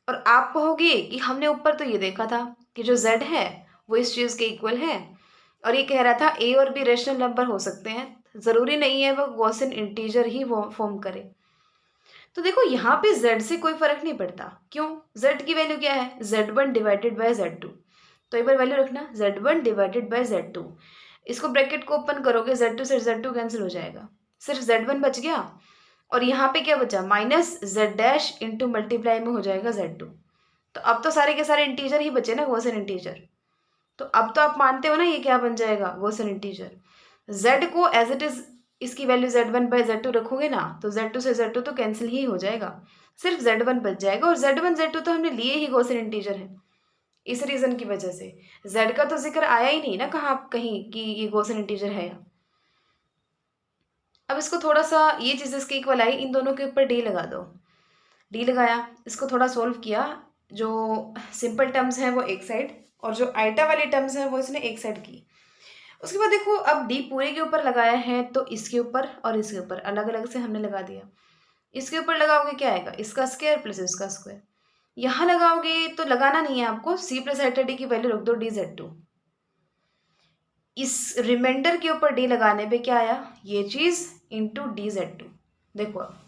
और आप कहोगे कि हमने ऊपर तो ये देखा था कि जो Z है वो इस चीज़ के इक्वल है, और ये कह रहा था A और B रेशनल नंबर हो सकते हैं, ज़रूरी नहीं है वो गॉसियन इंटीजर ही वो फॉर्म करे। तो देखो यहाँ पे Z से कोई फर्क नहीं पड़ता, क्यों? Z की वैल्यू क्या है? Z1 divided by Z2। तो एक बार वैल्यू रखना, Z1 डिवाइडेड बाय Z2। इसको ब्रैकेट को ओपन करोगे, Z2 से Z2 कैंसिल हो जाएगा, सिर्फ Z1 बच गया, और यहाँ पे क्या बचा? Minus Z dash into multiply में हो जाएगा Z2। तो अब तो सारे के सारे इंटीजर ही बचे ना, गॉसियन इंटीजर। तो अब तो आप मानते हो ना ये क्या बन जाएगा? Gaussian integer. Z को एज इट इज इसकी वैल्यू Z1 बाय Z2 रखोगे ना, तो Z2 से Z2 तो कैंसिल ही हो जाएगा, सिर्फ Z1 बच जाएगा, और Z1 Z2 तो हमने लिए ही गॉसियन इंटीजर है। इस रीज़न की वजह से Z का तो जिक्र आया ही नहीं ना कहाँ कहीं कि ये गॉसियन इंटीजर है। अब इसको थोड़ा सा, ये चीज़ इसके इक्वल आई, इन दोनों के ऊपर D लगा दो। डी लगाया, इसको थोड़ा सोल्व किया, जो सिंपल टर्म्स हैं वो एक साइड और जो आइटा वाली टर्म्स हैं वो इसने एक साइड की। उसके बाद देखो अब डी पूरे के ऊपर लगाया है तो इसके ऊपर और इसके ऊपर अलग अलग से हमने लगा दिया। इसके ऊपर लगाओगे क्या आएगा, इसका स्क्वायर प्लस इसका स्क्वायर। यहाँ लगाओगे तो लगाना नहीं है आपको, सी प्लस आइटा डी की वैल्यू रख दो डी जेड टू। इस रिमाइंडर के ऊपर डी लगाने पे क्या आया, ये चीज इंटू डी जेड टू। देखो अब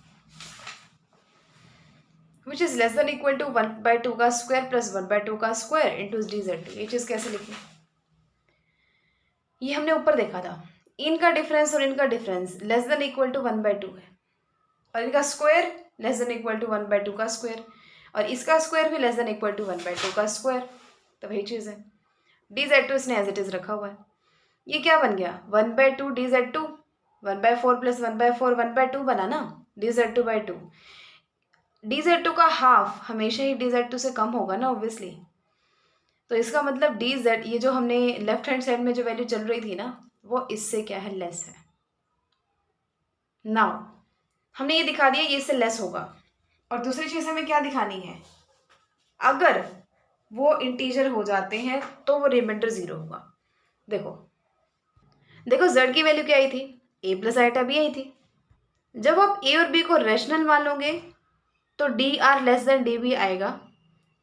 which is less than equal to 1/2 का स्क्वायर प्लस 1/2 का square into D Z two. ये चीज कैसे लिखी, ये हमने ऊपर देखा था, इनका डिफरेंस और इनका difference less than equal to 1/2 है और इनका square less than equal to 1/2 का स्क्वायर और इसका स्क्वायर भी लेस देन इक्वल टू 1/2 का स्क्वायर। तो वही चीज़ है, डी जेड टू इसने एज इट इज़ रखा हुआ है। ये क्या बन गया, 1/2 डी जेड टू, 1/4 प्लस 1/4 1/2 बना ना, D Z two by two. D Z two का हाफ हमेशा ही डी जेड टू से कम होगा ना ऑब्वियसली, तो इसका मतलब डी जेड, ये जो हमने लेफ्ट हैंड साइड में जो वैल्यू चल रही थी ना वो इससे क्या है, लेस है। नाउ हमने ये दिखा दिया ये इससे लेस होगा, और दूसरी चीज़ हमें क्या दिखानी है, अगर वो इंटीजर हो जाते हैं तो वो रिमाइंडर जीरो होगा। देखो देखो z की वैल्यू क्या आई थी, a प्लस आइटा बी आई थी। जब आप a और b को रैशनल मान लोगे तो D R less than D B आएगा,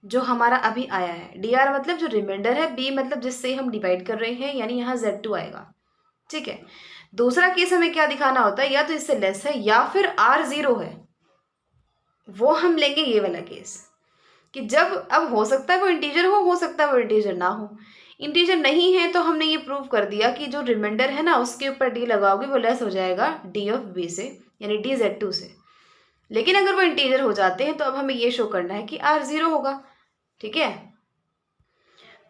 जो हमारा अभी आया है। डी आर मतलब जो रिमाइंडर है, बी मतलब जिससे हम डिवाइड कर रहे हैं, यानी यहाँ z2 आएगा। ठीक है, दूसरा केस हमें क्या दिखाना होता है, या तो इससे लेस है या फिर r जीरो है, वो हम लेंगे ये वाला केस कि जब, अब हो सकता है वो इंटीजर हो सकता है वो इंटीजर ना हो। इंटीजर नहीं है तो हमने ये प्रूव कर दिया कि जो रिमाइंडर है ना उसके ऊपर डी लगाओगे वो लेस हो जाएगा डी ऑफ बी से, यानी डी जेड टू से। लेकिन अगर वो इंटीजर हो जाते हैं तो अब हमें ये शो करना है कि आर जीरो होगा। ठीक है,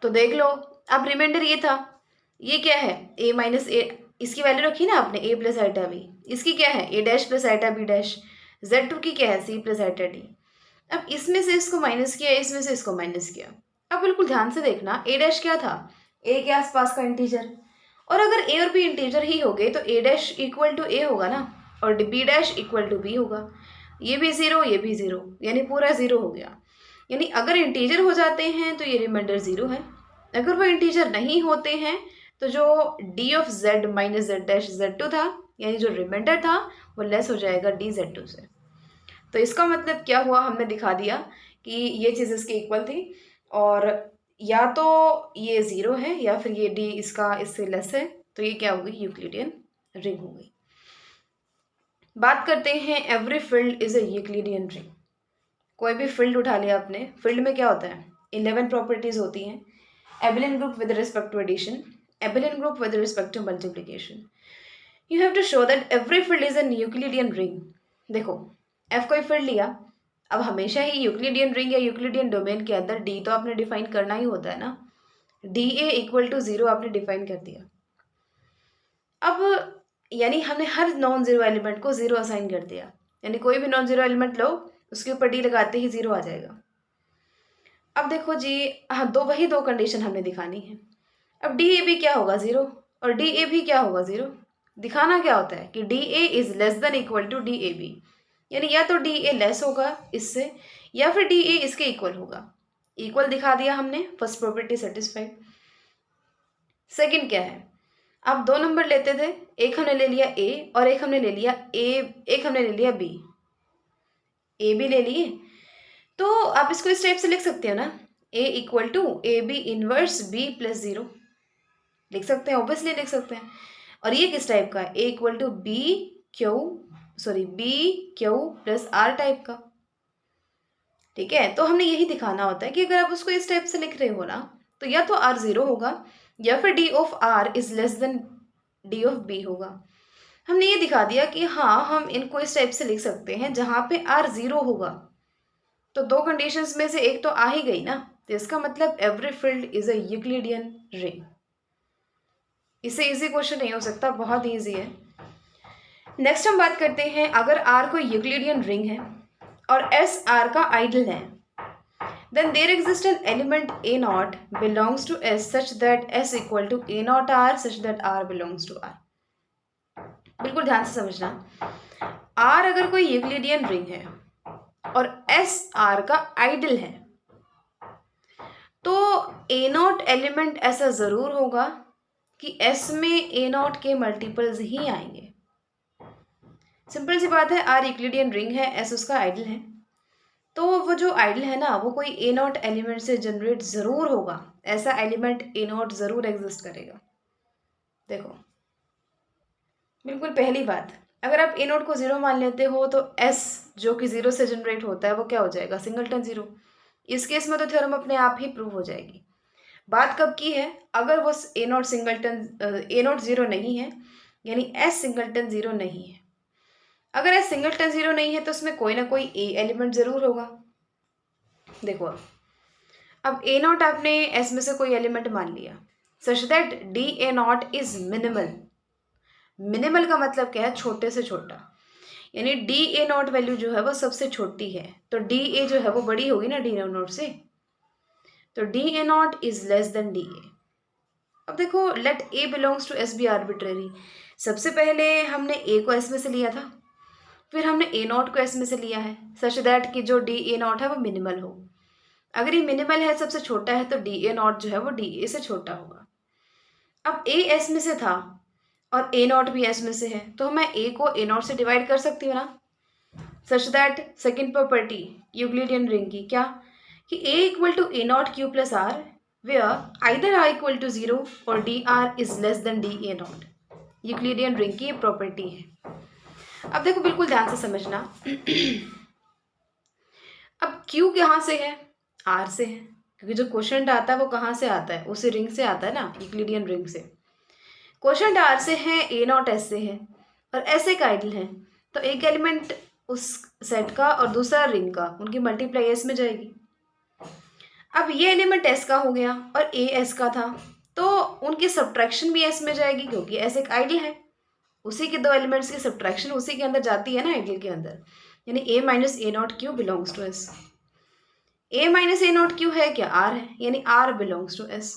तो देख लो अब रिमाइंडर ये था, ये क्या है, ए माइनस ए, इसकी वैल्यू रखी ना आपने, ए प्लस आइटा बी, इसकी क्या है a dash plus iota B dash, Z two की क्या है सी प्लस आइटा डी। अब इसमें से इसको माइनस किया, इसमें से इसको माइनस किया। अब बिल्कुल ध्यान से देखना, ए डैश क्या था, ए के आसपास का इंटीजर, और अगर ए और बी इंटीजर ही हो गए तो A dash equal to A होगा ना, और B dash equal to B होगा। ये भी ज़ीरो ये भी ज़ीरो, यानी पूरा ज़ीरो हो गया। यानी अगर इंटीजर हो जाते हैं तो ये रिमाइंडर ज़ीरो है, अगर वो इंटीजर नहीं होते हैं तो जो D of Z minus Z dash Z two था, यानी जो रिमाइंडर था वो लेस हो जाएगा डी जेड टू से। तो इसका मतलब क्या हुआ, हमने दिखा दिया कि ये चीज़ इसकी इक्वल थी, और या तो ये ज़ीरो है या फिर ये डी इसका इससे लेस है, तो ये क्या हो गई, यूक्लिडियन रिंग हो गई। बात करते हैं every field is a Euclidean ring. कोई भी फील्ड उठा लिया आपने, फील्ड में क्या होता है, 11 प्रॉपर्टीज होती हैं। Abelian group with respect to addition, abelian group with respect to multiplication. You have to show that every field is an Euclidean ring. देखो एफ कोई फील्ड लिया, अब हमेशा ही यूक्लिडियन रिंग या यूक्लिडियन डोमेन के अंदर डी तो आपने डिफाइन करना ही होता है ना, D A equal to zero आपने डिफाइन कर दिया। अब यानी हमने हर नॉन जीरो एलिमेंट को जीरो असाइन कर दिया, यानी कोई भी नॉन जीरो एलिमेंट लो उसके ऊपर डी लगाते ही जीरो आ जाएगा। अब देखो जी, हाँ वही दो कंडीशन हमें दिखानी है। अब डी ए बी क्या होगा, जीरो, और डी ए भी क्या होगा, जीरो। दिखाना क्या होता है कि D A is less than equal to D A B, यानी या तो डी ए लेस होगा इससे या फिर डी ए इसके इक्वल होगा। इक्वल दिखा दिया हमने, फर्स्ट प्रॉपर्टी सेटिस्फाइड। सेकंड क्या है, आप दो नंबर लेते थे, एक हमने ले लिया ए और एक हमने ले लिया एक हमने ले लिया बी, ए बी ले लिए, तो आप इसको इस टाइप से लिख सकते हो ना, a equal to a b inverse b plus zero, लिख सकते हैं, ऑब्वियसली लिख सकते हैं। और ये किस टाइप का है, a equal to B Q plus r type का। ठीक है, तो हमने यही दिखाना होता है कि अगर आप उसको इस टाइप से लिख रहे हो ना, तो या तो आर जीरो होगा या फिर D of are is less than D of B होगा। हमने ये दिखा दिया कि हाँ हम इनको इस टाइप से लिख सकते हैं जहाँ पे आर जीरो होगा, तो दो कंडीशंस में से एक तो आ ही गई ना, तो इसका मतलब every field is a Euclidean ring. इससे इजी क्वेश्चन नहीं हो सकता, बहुत ईजी है। नेक्स्ट हम बात करते हैं, अगर आर कोई यूक्लिडियन रिंग है और एस आर का आइडल है, then there exists an element a naught belongs to s such that s equal to a naught r such that r belongs to r। बिल्कुल ध्यान से समझना, r अगर कोई यूक्लिडियन रिंग है और एस आर का आइडल है, तो ए नॉट एलिमेंट ऐसा ज़रूर होगा कि एस में ए नॉट के मल्टीपल्स ही आएंगे। सिंपल सी बात है, आर यूक्लिडियन रिंग है, एस उसका आइडल है, तो वो जो आइडल है ना वो कोई ए नॉट एलिमेंट से जनरेट ज़रूर होगा, ऐसा एलिमेंट ए नॉट ज़रूर एग्जिस्ट करेगा। देखो बिल्कुल पहली बात, अगर आप ए नोट को ज़ीरो मान लेते हो तो एस जो कि ज़ीरो से जनरेट होता है वो क्या हो जाएगा, सिंगलटन ज़ीरो। इस केस में तो थ्योरम अपने आप ही प्रूव हो जाएगी। बात कब की है, अगर वो ए नोट सिंगलटन ए नोट ज़ीरो नहीं है, यानी एस सिंगलटन ज़ीरो नहीं है। अगर एस सिंगलटन ज़ीरो नहीं है तो उसमें कोई ना कोई ए एलिमेंट ज़रूर होगा। देखो अब ए नॉट आपने एस में से कोई एलिमेंट मान लिया, such that D A naught is minimal. Minimal का मतलब क्या है, छोटे से छोटा, यानी डी ए नॉट वैल्यू जो है वो सबसे छोटी है, तो डी ए जो है वो बड़ी होगी ना डी नॉट से, तो D A naught is less than D A. अब देखो let A belongs to S be arbitrary, सबसे पहले हमने ए को एस में से लिया था, फिर हमने ए नॉट को एस में से लिया है, सच दैट कि जो डी ए नॉट है वो मिनिमल हो। अगर ये मिनिमल है, सबसे छोटा है, तो डी ए नॉट जो है वो डी ए से छोटा होगा। अब ए एस में से था और ए नॉट भी एस में से है, तो मैं ए को ए नॉट से डिवाइड कर सकती हूँ ना, such that second property Euclidean ring की क्या, कि a equal to A naught q plus r where either r equal to zero और d r is less than D A naught. Euclidean ring की ये प्रॉपर्टी है। अब देखो बिल्कुल ध्यान से समझना अब क्यू कहाँ से है, आर से है, क्योंकि जो क्वोशंट आता है वो कहाँ से आता है, उसी रिंग से आता है ना, यूक्लिडियन रिंग से। क्वोशंट आर से है, ए नॉट एस से है, और एस एक आइडल है, तो एक एलिमेंट उस सेट का और दूसरा रिंग का, उनकी मल्टीप्लाई एस में जाएगी। अब ये एलिमेंट एस का हो गया और ए एस का था, तो उनकी सब्ट्रैक्शन भी एस में जाएगी, क्योंकि एस एक आइडल है, उसी के दो एलिमेंट्स की सब्ट्रैक्शन उसी के अंदर जाती है ना, आइडल के अंदर, यानी a minus a naught q belongs to S. A minus a naught q है क्या, आर है, यानी आर बिलोंग्स टू एस।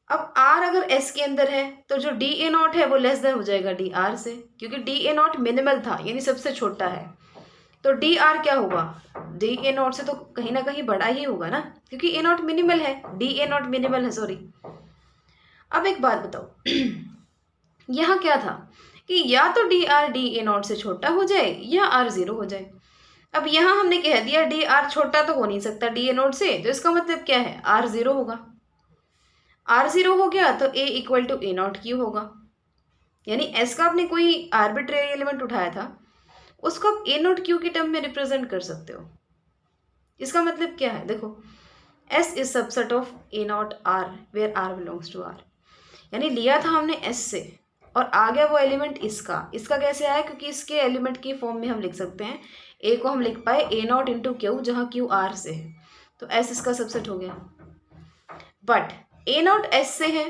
अब आर अगर एस के अंदर है तो जो डी ए नॉट है वो लेस देन हो जाएगा डी आर से, क्योंकि डी ए नॉट मिनिमल था, यानी सबसे छोटा है, तो डी आर क्या होगा, डी ए नॉट से तो कहीं ना कहीं बड़ा ही होगा ना, क्योंकि ए नॉट मिनिमल है, डी ए नॉट मिनिमल है, सॉरी। अब एक बात बताओ यहाँ क्या था कि या तो डी ए नॉट से छोटा हो जाए या आर ज़ीरो हो जाए। अब यहाँ हमने कह दिया डी आर छोटा तो हो नहीं सकता डी ए नॉट से, तो इसका मतलब क्या है, आर ज़ीरो होगा। आर ज़ीरो हो गया तो a equal to A naught q होगा, यानी एस का आपने कोई आर्बिट्रेरी एलिमेंट उठाया था, उसको आप ए नॉट क्यू की टर्म में रिप्रेजेंट कर सकते हो। इसका मतलब क्या है, देखो S is subset of A naught R where R belongs to R, यानी लिया था हमने एस से और आ गया वो एलिमेंट इसका। इसका कैसे आया, क्योंकि इसके एलिमेंट की फॉर्म में हम लिख सकते हैं, ए को हम लिख पाए ए नॉट इंटू क्यू, जहाँ क्यू आर से है, तो एस इसका सबसेट हो गया। बट ए नॉट एस से है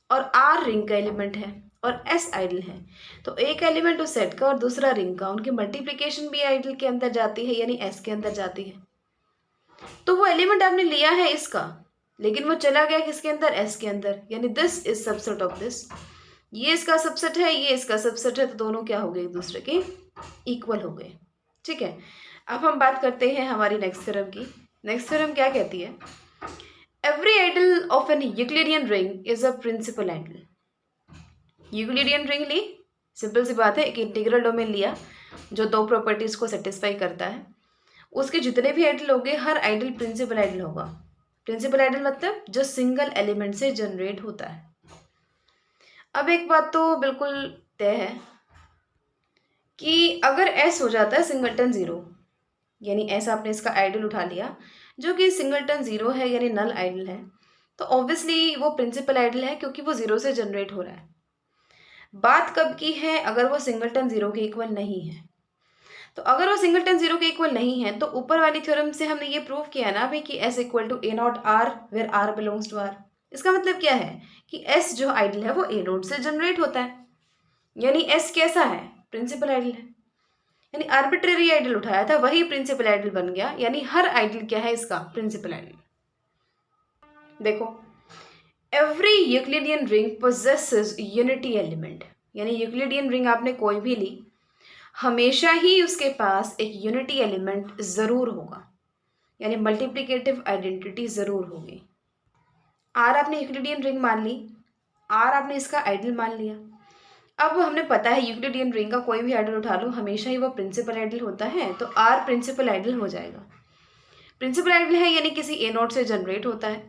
और आर रिंग का एलिमेंट है और एस आइडल है, तो एक एलिमेंट उस सेट का और दूसरा रिंग का, उनकी मल्टीप्लिकेशन भी आइडल के अंदर जाती है, यानी एस के अंदर जाती है। तो वो एलिमेंट आपने लिया है इसका, लेकिन वो चला गया किसके अंदर, एस के अंदर, यानी this is subset of this. ये इसका सबसेट है, ये इसका सबसेट है, तो दोनों क्या हो गए, एक दूसरे के इक्वल हो गए। ठीक है, अब हम बात करते हैं हमारी नेक्स्ट थ्योरम की। नेक्स्ट थ्योरम क्या कहती है, every ideal of an Euclidean ring is a principal ideal. Euclidean ring ली, सिंपल सी बात है, एक इंटीग्रल डोमेन लिया जो दो प्रॉपर्टीज को सेटिस्फाई करता है, उसके जितने भी आइडल होंगे हर आइडल प्रिंसिपल आइडल होगा। प्रिंसिपल आइडल मतलब जो सिंगल एलिमेंट से जनरेट होता है। अब एक बात तो बिल्कुल तय है कि अगर एस हो जाता है सिंगलटन ज़ीरो, यानी ऐसा आपने इसका आइडल उठा लिया जो कि सिंगलटन ज़ीरो है, यानी नल आइडल है, तो ऑब्वियसली वो प्रिंसिपल आइडल है, क्योंकि वो ज़ीरो से जनरेट हो रहा है। बात कब की है, अगर वो सिंगलटन ज़ीरो के इक्वल नहीं है। तो अगर वो सिंगलटन ज़ीरो के इक्वल नहीं है तो ऊपर वाली थ्योरम से हमने ये प्रूव किया ना भाई कि S equal to A naught R where R belongs to R. इसका मतलब क्या है कि एस जो आइडल है वो ए नोट से जनरेट होता है, यानी एस कैसा है, प्रिंसिपल आइडल है, यानी आर्बिट्रेरी आइडल उठाया था वही प्रिंसिपल आइडल बन गया, यानी हर आइडल क्या है इसका, प्रिंसिपल आइडल। देखो every Euclidean ring possesses unity element, यानी यूक्लिडियन रिंग आपने कोई भी ली, हमेशा ही उसके पास एक यूनिटी एलिमेंट ज़रूर होगा, यानी मल्टीप्लिकेटिव आइडेंटिटी ज़रूर होगी। आर आपने यूक्लिडियन रिंग मान ली, आर आपने इसका आइडल मान लिया। अब हमने पता है यूक्लिडियन रिंग का कोई भी आइडल उठा लो हमेशा ही वो प्रिंसिपल आइडल होता है, तो आर प्रिंसिपल आइडल हो जाएगा। प्रिंसिपल आइडल है यानी किसी ए नॉट से जनरेट होता है,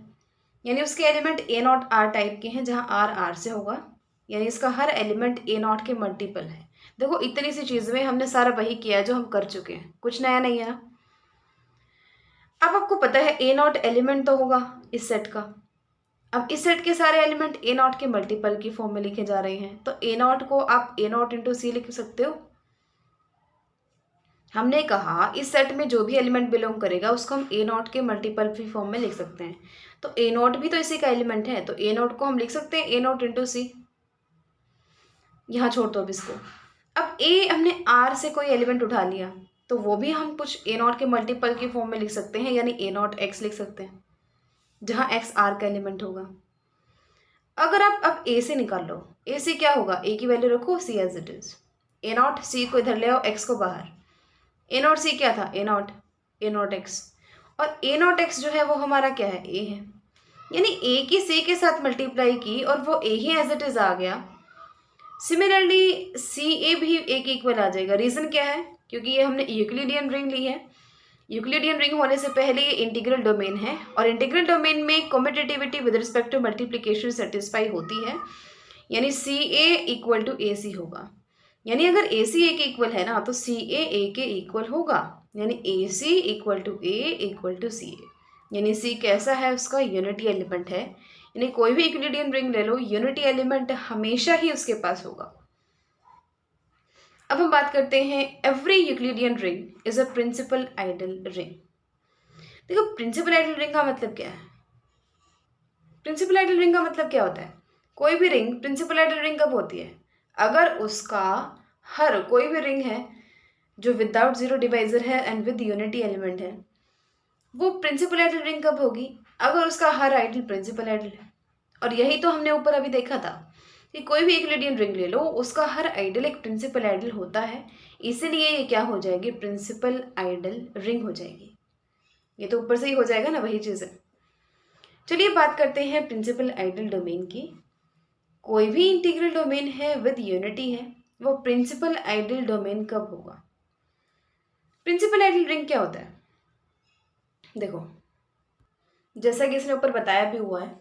यानी उसके element A naught R type के हैं, जहाँ आर आर से होगा, यानी इसका हर एलिमेंट ए नॉट के मल्टीपल है। देखो इतनी सी चीज़ में हमने सारा वही किया जो हम कर चुके हैं, कुछ नया नहीं है ना। अब आपको पता है ए नॉट एलिमेंट तो होगा इस सेट का। अब इस सेट के सारे एलिमेंट ए नॉट के मल्टीपल की फॉर्म में लिखे जा रहे हैं, तो ए नॉट को आप ए नॉट इंटू सी लिख सकते हो। हमने कहा इस सेट में जो भी एलिमेंट बिलोंग करेगा उसको हम ए नॉट के मल्टीपल की फॉर्म में लिख सकते हैं, तो ए नॉट भी तो इसी का एलिमेंट है, तो ए नॉट को हम लिख सकते हैं ए नॉट इंटू सी। यहाँ छोड़ दो अब इसको। अब ए हमने आर से कोई एलिमेंट उठा लिया, तो वो भी हम कुछ ए नॉट के मल्टीपल की फॉर्म में लिख सकते हैं, यानी ए नॉट एक्स लिख सकते हैं, जहाँ एक्स आर का एलिमेंट होगा। अगर आप अब ए से निकाल लो, ए से क्या होगा, ए की वैल्यू रखो C as it is, A not C को इधर ले आओ, एक्स को बाहर। ए नॉट सी क्या था, ए नॉट एक्स, और ए नॉट एक्स जो है वो हमारा क्या है, ए है, यानी ए की सी के साथ मल्टीप्लाई की और वो ए ही एज इट इज आ गया। सिमिलरली सी ए भी ए के इक्वल आ जाएगा। रीज़न क्या है, क्योंकि ये हमने यूक्लिडियन रिंग ली है। यूक्लिडियन रिंग होने से पहले ये इंटीग्रल डोमेन है, और इंटीग्रल डोमेन में commutativity with respect to multiplication satisfy होती है, यानी सी ए इक्वल टू ए सी होगा। यानी अगर ए सी ए के इक्वल है ना, तो सी ए के इक्वल होगा, यानी ए सी इक्वल टू सी ए, यानी सी कैसा है, उसका यूनिटी एलिमेंट है। यानी कोई भी यूक्लिडियन रिंग ले लो, यूनिटी एलिमेंट हमेशा ही उसके पास होगा। अब हम बात करते हैं every Euclidean ring is a principal ideal ring. देखो प्रिंसिपल आइडल रिंग का मतलब क्या है, प्रिंसिपल आइडल रिंग का मतलब क्या होता है, कोई भी रिंग प्रिंसिपल आइडल रिंग कब होती है, अगर उसका हर कोई भी रिंग है जो विदाउट जीरो डिवाइजर है एंड विद यूनिटी एलिमेंट है, वो प्रिंसिपल आइडल रिंग कब होगी, अगर उसका हर आइडल प्रिंसिपल आइडल है। और यही तो हमने ऊपर अभी देखा था कि कोई भी यूक्लिडियन रिंग ले लो, उसका हर आइडल एक प्रिंसिपल आइडल होता है, इसीलिए ये क्या हो जाएगी, प्रिंसिपल आइडल रिंग हो जाएगी। ये तो ऊपर से ही हो जाएगा ना, वही चीज़ है। चलिए बात करते हैं प्रिंसिपल आइडल डोमेन की। कोई भी इंटीग्रल डोमेन है विद यूनिटी है, वो प्रिंसिपल आइडल डोमेन कब होगा। प्रिंसिपल आइडल रिंग क्या होता है, देखो जैसा कि इसने ऊपर बताया भी हुआ है,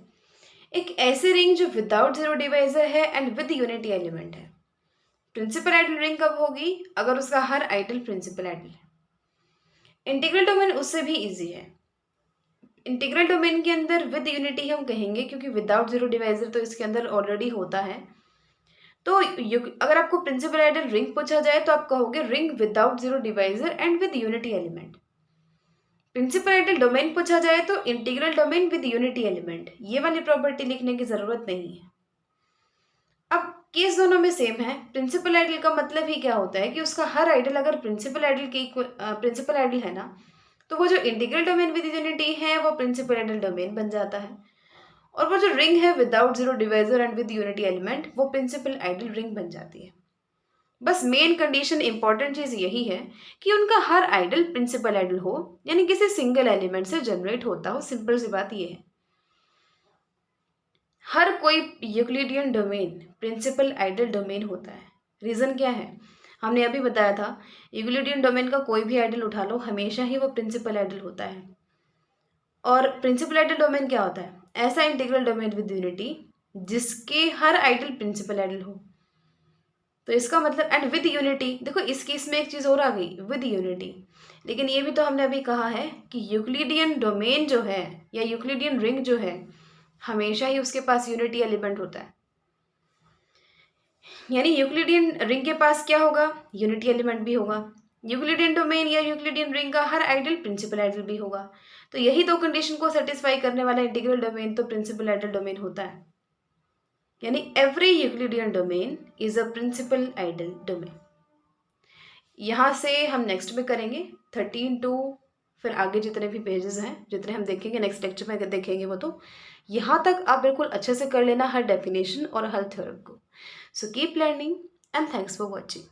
एक ऐसे रिंग जो विदाउट जीरो डिवाइजर है एंड विद यूनिटी एलिमेंट है। प्रिंसिपल आइडल रिंग कब होगी, अगर उसका हर आइडल प्रिंसिपल आइडल है। इंटीग्रल डोमेन उससे भी इजी है। इंटीग्रल डोमेन के अंदर विद यूनिटी हम कहेंगे, क्योंकि विदाउट जीरो डिवाइजर तो इसके अंदर ऑलरेडी होता है। तो अगर आपको प्रिंसिपल आइडल रिंग पूछा जाए तो आप कहोगे ring without zero divisor and with unity element. Principal ideal domain पूछा जाए तो integral domain with unity element, ये वाली प्रॉपर्टी लिखने की जरूरत नहीं है। अब केस दोनों में सेम है। प्रिंसिपल आइडल का मतलब ही क्या होता है कि उसका हर आइडल अगर प्रिंसिपल आइडल के प्रिंसिपल आइडल है ना, तो वो जो इंटीग्रल डोमेन विद यूनिटी है वो प्रिंसिपल आइडल डोमेन बन जाता है, और वो जो रिंग है without zero divisor and with unity element वो प्रिंसिपल आइडल रिंग बन जाती है। बस मेन कंडीशन इंपॉर्टेंट चीज़ यही है कि उनका हर आइडल प्रिंसिपल आइडल हो, यानी किसी सिंगल एलिमेंट से जनरेट होता हो। सिंपल सी बात ये है। हर कोई Euclidean domain principal ideal domain होता है। रीज़न क्या है, हमने अभी बताया था, यूक्लिडियन डोमेन का कोई भी आइडल उठा लो हमेशा ही वो प्रिंसिपल आइडल होता है। और प्रिंसिपल आइडल डोमेन क्या होता है, ऐसा इंटीग्रल डोमेन विद यूनिटी जिसके हर आइडल प्रिंसिपल आइडल हो। तो इसका मतलब एंड विद यूनिटी, देखो इस केस में एक चीज़ और आ गई, विद यूनिटी। लेकिन ये भी तो हमने अभी कहा है कि यूक्लिडियन डोमेन जो है या यूक्लिडियन रिंग जो है हमेशा ही उसके पास यूनिटी एलिमेंट होता है। यानी यूक्लिडियन रिंग के पास क्या होगा, यूनिटी एलिमेंट भी होगा। यूक्लिडियन डोमेन या यूक्लिडियन रिंग का हर आइडल प्रिंसिपल आइडल भी होगा। तो यही दो कंडीशन को सेटिस्फाई करने वाला इंटीग्रल डोमेन तो प्रिंसिपल आइडल डोमेन होता है। यानी every Euclidean domain is a principal ideal domain. यहाँ से हम नेक्स्ट में करेंगे 13 टू फिर आगे जितने भी पेजेस हैं, जितने हम देखेंगे नेक्स्ट लेक्चर में देखेंगे वो, तो यहाँ तक आप बिल्कुल अच्छे से कर लेना हर डेफिनेशन और हर थ्योरम को। So keep learning and thanks for watching.